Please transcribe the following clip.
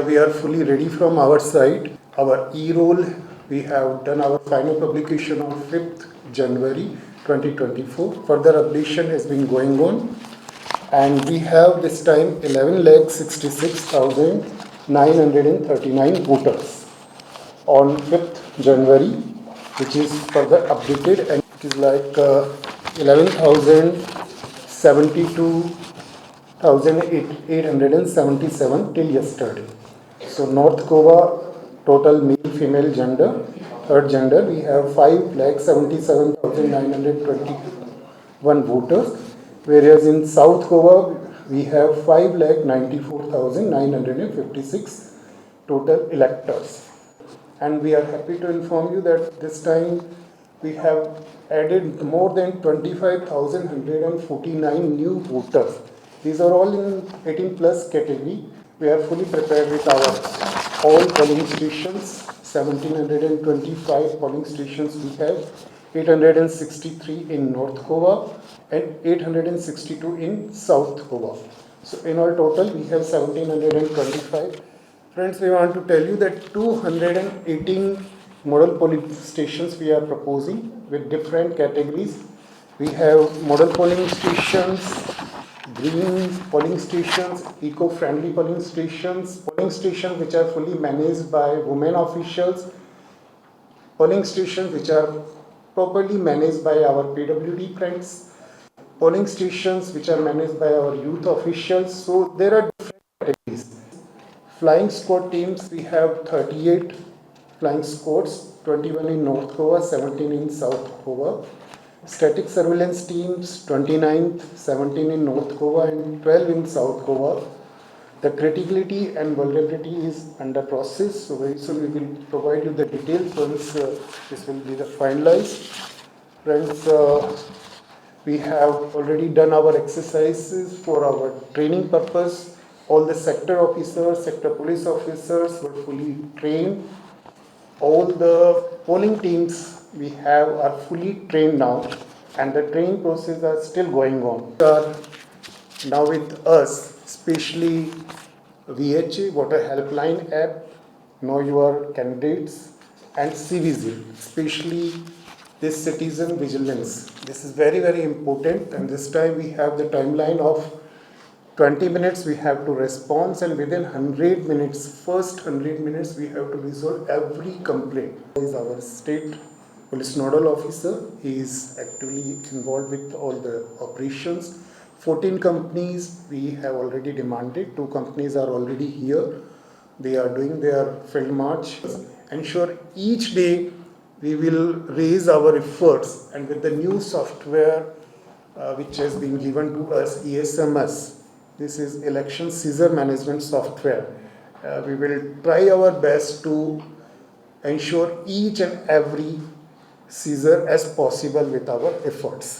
we are fully ready from our side. Our e-roll, we have done our final publication on 5th January 2024. Further updation has been going on. And we have this time 11,66,939 voters on 5th January, which is further updated, and it is like 11,072,877 till yesterday. So North Goa, total male, female gender, third gender, we have 5,77,921 voters, whereas in South Goa, we have 5,94,956 total electors. And we are happy to inform you that this time we have added more than 25,149 new voters. These are all in 18 plus category. We are fully prepared with our all polling stations, 1,725 polling stations we have, 863 in North Goa and 862 in South Goa. So in all total we have 1,725. Friends, we want to tell you that 218 model polling stations we are proposing with different categories. We have model polling stations, green polling stations, eco-friendly polling stations which are fully managed by women officials, polling stations which are properly managed by our PWD friends, polling stations which are managed by our youth officials. So there are different categories. Flying squad teams, we have 38 flying squads, 21 in North Goa, 17 in South Goa. Static surveillance teams, 29, 17 in North Goa and 12 in South Goa. The criticality and vulnerability is under process, so very soon we will provide you the details once this will be the finalized. Friends, we have already done our exercises for our training purpose. All the sector officers, sector police officers were fully trained. All the polling teams we have are fully trained now, and the training process are still going on. Now with us, especially VHA, Voter Helpline app, Know Your Candidates, and CVZ, especially this citizen vigilance. This is very, very important, and this time we have the timeline of 20 minutes we have to respond, and within 100 minutes, first 100 minutes, we have to resolve every complaint. He is our state police nodal officer. He is actively involved with all the operations. 14 companies we have already demanded. 2 companies are already here. They are doing their field march. Ensure each day we will raise our efforts, and with the new software which has been given to us, ESMS, this is election seizure management software. We will try our best to ensure each and every seizure as possible with our efforts.